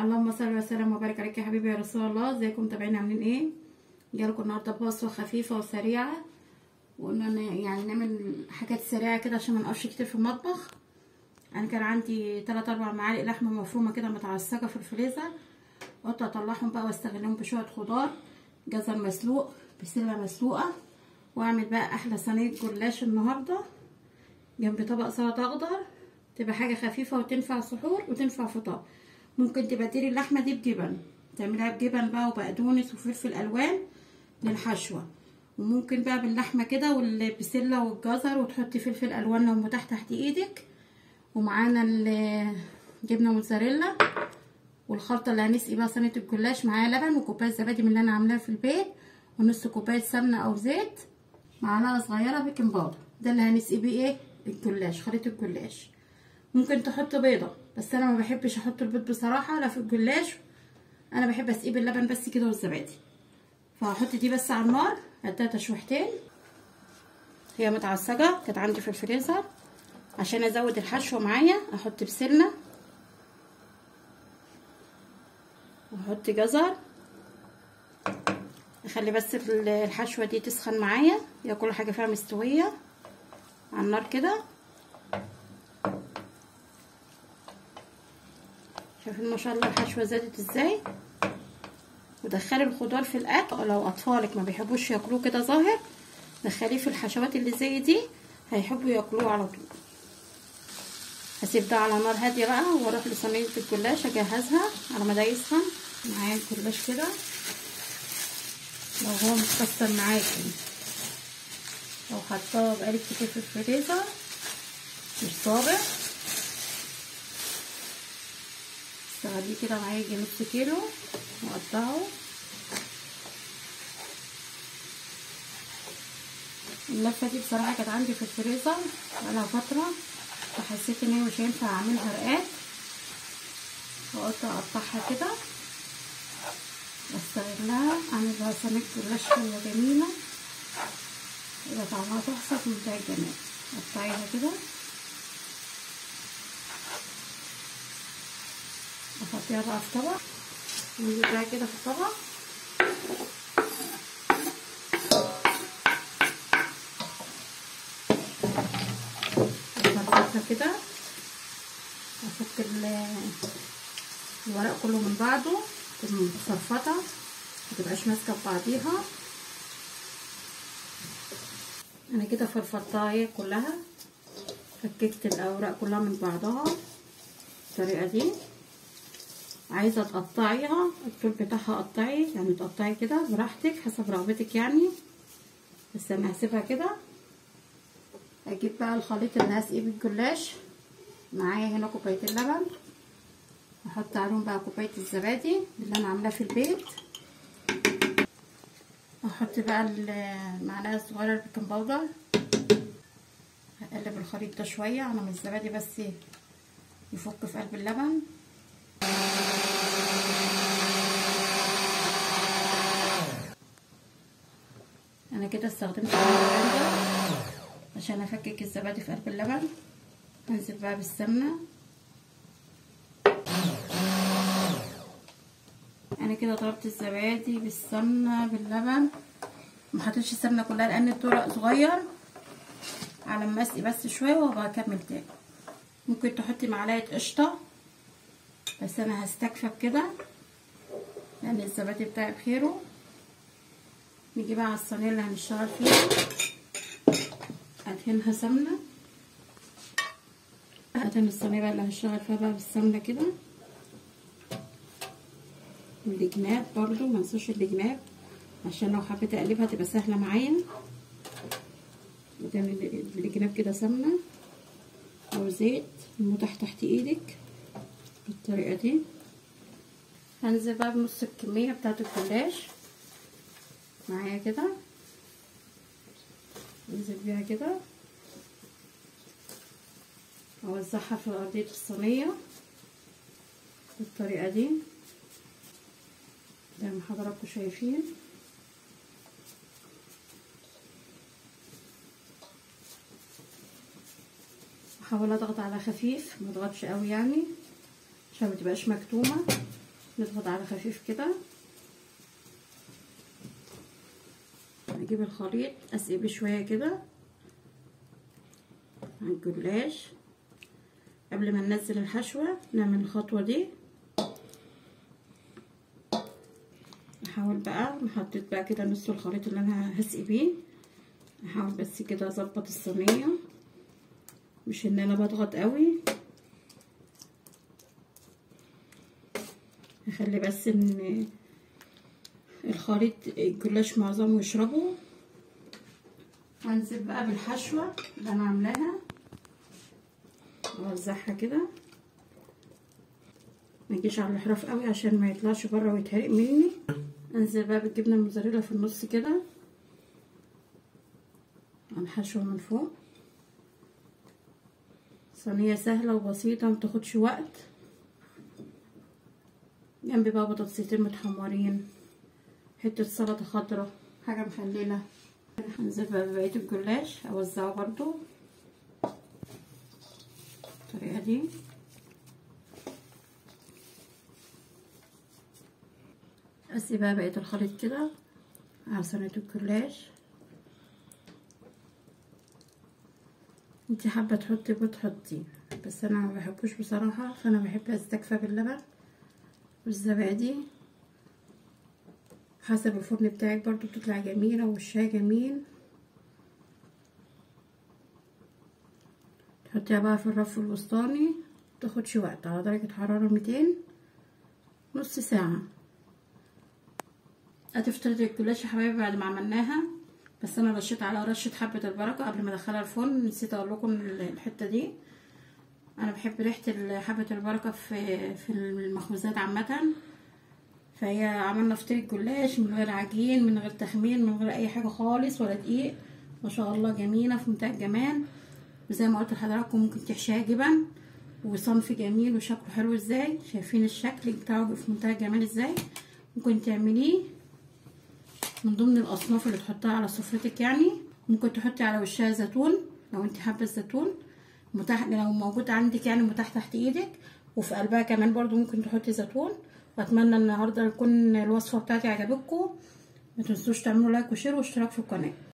اللهم صل وسلم وبارك عليك يا حبيبي يا رسول الله. ازيكم متابعين عاملين ايه؟ جايلكم النهارده بوصفه خفيفه وسريعه، وقلنا يعني نعمل حاجات سريعه كده عشان ما نقفش كتير في المطبخ. انا كان عندي 3-4 معالق لحمه مفرومه كده متعصجه في الفريزر، قلت اطلعهم بقى واستغلهم بشويه خضار، جزر مسلوق، بسله مسلوقه، واعمل بقى احلى صينيه جلاش النهارده جنب طبق سلطه اخضر. تبقى حاجه خفيفه وتنفع سحور وتنفع فطار. ممكن تبدلي اللحمه دي بجبن، تعمليها بجبن بقى وبقدونس وفلفل الوان للحشوه، وممكن بقى باللحمه كده والبسله والجزر، وتحطي فلفل الوان لو متاح تحت ايدك. ومعانا الجبنه موتزاريلا، والخلطه اللي هنسقي بقى صينيه الجلاش معاها لبن وكوبايه زبادي من اللي انا عاملاها في البيت، ونص كوبايه سمنه او زيت، معلقه صغيره بيكنج باودر. ده اللي هنسقي بيه ايه الجلاش، خليط الجلاش. ممكن تحط بيضه، بس انا ما بحبش احط البيض بصراحه لا في الجلاش، انا بحب اسقيه باللبن بس كده والزبادي. فهحط دي بس على النار، اديها تشويحتين. هي متعصجه كانت عندي في الفريزر، عشان ازود الحشوه معايا احط بسله واحط جزر. اخلي بس الحشوه دي تسخن معايا، يا كل حاجه فيها مستويه على النار كده. شايفين ما شاء الله الحشوه زادت ازاي. ودخلي الخضار في الاكل، لو اطفالك ما بيحبوش ياكلوه كده ظاهر، دخليه في الحشوات اللي زي دي هيحبوا ياكلوه على طول. هسيب ده على نار هاديه بقى، واروح لصينيه الجلاش اجهزها على ما ده يسخن. معايا الجلاش كده، لو هو متكسر معاكي لو حطاه بقالك كتير في الفريزر مش طابع، استغليه كده معايا يجي نص كيلو واقطعه. اللفه دي بصراحه كانت عندي في الفريزر بقالها فتره، فحسيت ان هي مش هينفع اعملها رقات، فقلت اقطعها كده واستغلها اعمل بها صينيه جلاش حلوه جميله يبقى طعمها تحفه في منتهى الجمال. قطعيها كده، احطيها بقى في طبق، نجيب بقى كده في الطبق. افرفطها كده، افك الورق كله من بعضه، تكون متفرفطه متبقاش ماسكه ببعضيها. انا كده فرفطتها هي كلها، فككت الاوراق كلها من بعضها بالطريقه دي. عايزه تقطعيها الطول بتاعها قطعي، يعني تقطعي كده براحتك حسب رغبتك يعني، بس انا هسيبها كده. اجيب بقى الخليط اللي هسقيه بالجلاش. معايا هنا كوبايه اللبن، احط عليهم بقى كوبايه الزبادي اللي انا عاملاه في البيت. احط بقى المعلقه الصغيره البيكنج باودر، هقلب الخليط ده شويه على ما الزبادي بس يفك في قلب اللبن. انا كده استخدمت البلندر عشان افكك الزبادي في قلب اللبن. هنزل بقى بالسمنه. انا كده ضربت الزبادي بالسمنه باللبن، ما حطيتش السمنه كلها لان الطرق صغير، على ما اسقي بس شويه وابقى اكمل تاني. ممكن تحطي معلقه قشطه، بس انا هستكفى بكده لان الزبادي بتاعي بخيره. نيجي بقى على الصينيه اللي هنشتغل فيها، ادهنها سمنه. ادهن الصينيه بقى اللي هنشتغل فيها بقى بالسمنه كده. الجناب برضو منسوش الجناب، عشان لو حبيت اقلبها تبقى سهله معايا. ادهن الجناب كده سمنه او زيت المتاح تحت ايدك بالطريقه دي. هنزل بقى بنص الكميه بتاعه الجلاش معايا كده، انزل بيها كده اوزعها في ارضيه الصينيه بالطريقه دي زي ما حضراتكم شايفين. احاول اضغط على خفيف، ما اضغطش قوي يعني عشان ما تبقاش مكتومه. نضغط على خفيف كده. اجيب الخليط اسقي بيه شويه كده على الجلاش قبل ما ننزل الحشوه. نعمل الخطوه دي. احاول بقى حطيت بقى كده نص الخليط اللي انا هسقي بيه. احاول بس كده اظبط الصينيه، مش ان انا بضغط قوي. اخلي بس ان الخليط الجلاش معظمه يشربه. هنزل بقى بالحشوه اللي انا عاملاها اوزعها كده. ما يجيش على الاحراف قوي عشان ما يطلعش بره ويتحرق مني. انزل بقى بالجبنه الموزاريلا في النص كده على الحشوه من فوق. صينيه سهله وبسيطه متاخدش وقت. جنبي بقى بطاطسيتين متحمرين، حته سلطه خضراء، حاجه مخلله. هنزل بقى ببقيه الجلاش اوزعه برضو بالطريقه دي. اسقي بقى بقيه الخليط كده على صينيه الجلاش. انتي حابه تحطي بتحطي، بس انا ما بحبوش بصراحه، فانا بحب استكفى باللبن والزبادي حسب الفرن بتاعك برضو بتطلع جميله ووشها جميل. تحطيها بقى في الرف الوسطاني، متاخدش وقت، على درجه حراره 200 نص ساعه. هتفطري الجلاش يا حبايبي بعد ما عملناها. بس انا رشيت على رشه حبه البركه قبل ما ادخلها الفرن، نسيت اقول لكم الحته دي. انا بحب ريحه حبه البركه في المخبوزات عامه. فهي عملنا فطير الجلاش من غير عجين، من غير تخمير، من غير اي حاجه خالص ولا دقيق. ما شاء الله جميله في منتهى الجمال. وزي ما قلت لحضراتكم ممكن تحشيها جبن، وصنف جميل وشكله حلو ازاي. شايفين الشكل بتاعه في منتهى الجمال ازاي. ممكن تعمليه من ضمن الاصناف اللي تحطها على سفرتك. يعني ممكن تحطي على وشها زيتون لو انت حابه الزيتون، متاح لو موجود عندك، يعني متاح تحت ايدك. وفي قلبها كمان برضو ممكن تحطي زيتون. واتمنى النهارده يكون الوصفه بتاعتي عجبتكم. ما تنسوش تعملوا لايك وشير واشتراك في القناه.